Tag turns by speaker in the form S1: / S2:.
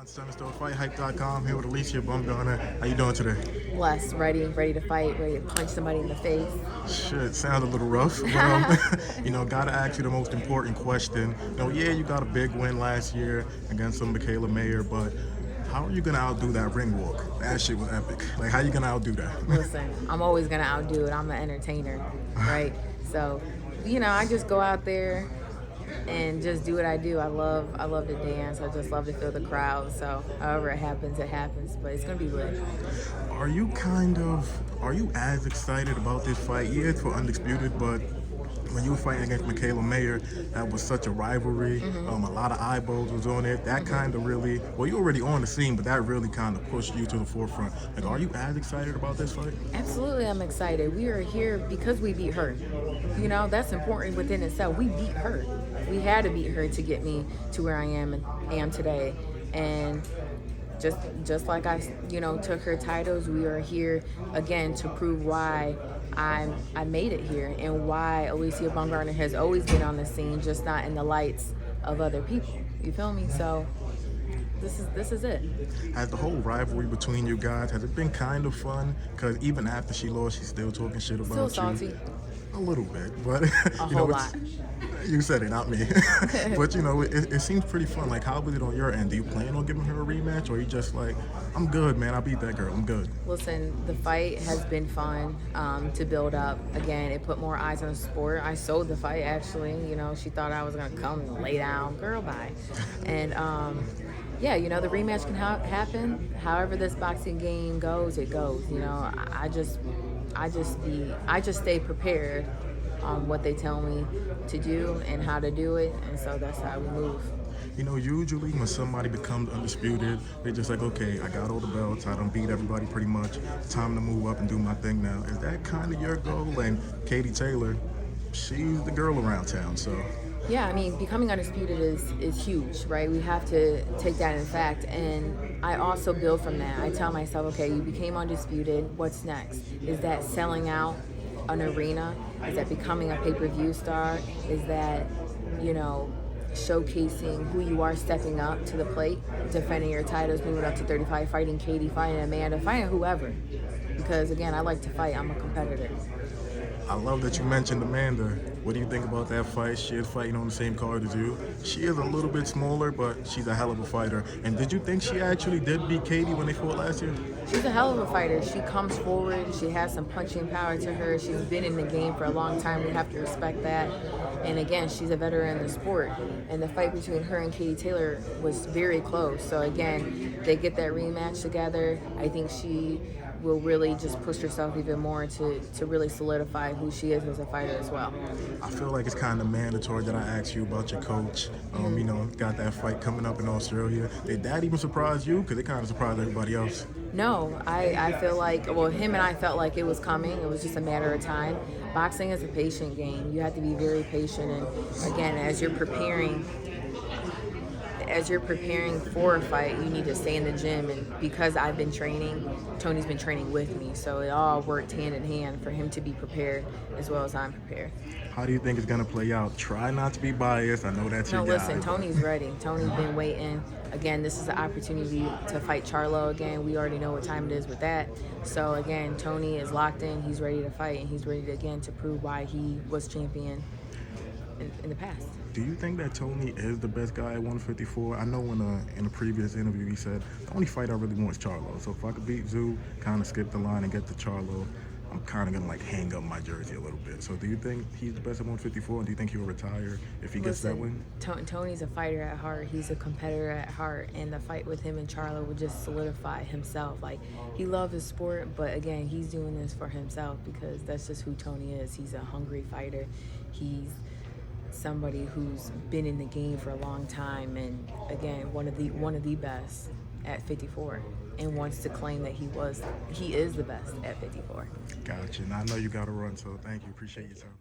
S1: Store, FightHype.com, here with Alycia Baumgardner. How you doing today?
S2: Blessed, ready to fight, ready to punch somebody in the face.
S1: Shit, sounds a little rough. But, gotta ask you the most important question. You got a big win last year against some Mekhaled Mayer, but how are you gonna outdo that ring walk? That shit was epic. Like, how you gonna outdo that?
S2: Listen, I'm always gonna outdo it. I'm an entertainer, right? So, I just go out there and just do what I do. I love to dance. I just love to feel the crowd. So however it happens, but it's gonna be lit.
S1: Are you as excited about this fight? Yeah, it's for undisputed, but when you were fighting against Mekhaled Mayer, that was such a rivalry. A lot of eyeballs was on it. That kind of really, you're already on the scene, but that really kind of pushed you to the forefront. Like, are you as excited about this fight?
S2: Absolutely, I'm excited. We are here because we beat her. That's important within itself. We beat her. We had to beat her to get me to where I am today. And just like I took her titles, we are here again to prove why I made it here and why Alycia Baumgardner has always been on the scene, just not in the lights of other people. You feel me? So this is it.
S1: Has the whole rivalry between you guys, has it been kind of fun? Because even after she lost, she's still talking shit about you.
S2: Still salty.
S1: A little bit, but
S2: a whole lot.
S1: You said it, not me. But it seems pretty fun. Like, how was it on your end? Do you plan on giving her a rematch, or are you just like, I'm good, man, I beat that girl, I'm good?
S2: Listen, the fight has been fun to build up. Again, it put more eyes on the sport. I sold the fight, actually. She thought I was gonna come and lay down, girl, bye. And the rematch can happen. However this boxing game goes, it goes. I just stay prepared on what they tell me to do and how to do it, and so that's how we move.
S1: Usually when somebody becomes undisputed, they're just like, okay, I got all the belts, I done beat everybody pretty much, it's time to move up and do my thing now. Is that kind of your goal? And Katie Taylor, she's the girl around town, so.
S2: Yeah, becoming undisputed is huge, right? We have to take that in fact, and I also build from that. I tell myself, okay, you became undisputed, what's next? Is that selling out an arena? Is that becoming a pay-per-view star? Is that, showcasing who you are, stepping up to the plate, defending your titles, moving up to 35, fighting Katie, fighting Amanda, fighting whoever? Because again, I like to fight, I'm a competitor.
S1: I love that you mentioned Amanda. What do you think about that fight? She is fighting on the same card as you. She is a little bit smaller, but she's a hell of a fighter. And did you think she actually did beat Katie when they fought last year?
S2: She's a hell of a fighter. She comes forward. She has some punching power to her. She's been in the game for a long time. We have to respect that. And again, she's a veteran in the sport. And the fight between her and Katie Taylor was very close. So again, they get that rematch together. I think she will really just push herself even more to really solidify who she is as a fighter as well.
S1: I feel like it's kind of mandatory that I ask you about your coach. Got that fight coming up in Australia. Did that even surprise you? Because it kind of surprised everybody else.
S2: No, I feel like, him and I felt like it was coming. It was just a matter of time. Boxing is a patient game. You have to be very patient. And again, as you're preparing for a fight, you need to stay in the gym. And because I've been training, Tony's been training with me. So it all worked hand in hand for him to be prepared as well as I'm prepared.
S1: How do you think it's going to play out? Try not to be biased. I know that's your guy.
S2: No, listen, Tony's ready. Tony's been waiting. Again, this is an opportunity to fight Charlo again. We already know what time it is with that. So again, Tony is locked in. He's ready to fight, and he's ready to, again, to prove why he was champion in the past.
S1: Do you think that Tony is the best guy at 154? I know in a previous interview he said, the only fight I really want is Charlo. So if I could beat Tszyu, kind of skip the line and get to Charlo, I'm kind of going to hang up my jersey a little bit. So do you think he's the best at 154? And do you think he'll retire if he gets that win?
S2: Tony's a fighter at heart. He's a competitor at heart. And the fight with him and Charlo would just solidify himself. Like, he loves his sport, but again, he's doing this for himself because that's just who Tony is. He's a hungry fighter. He's somebody who's been in the game for a long time, and again, one of the best at 54, and wants to claim that he is the best at 54.
S1: Gotcha. And I know you got to run, so thank you. Appreciate your time.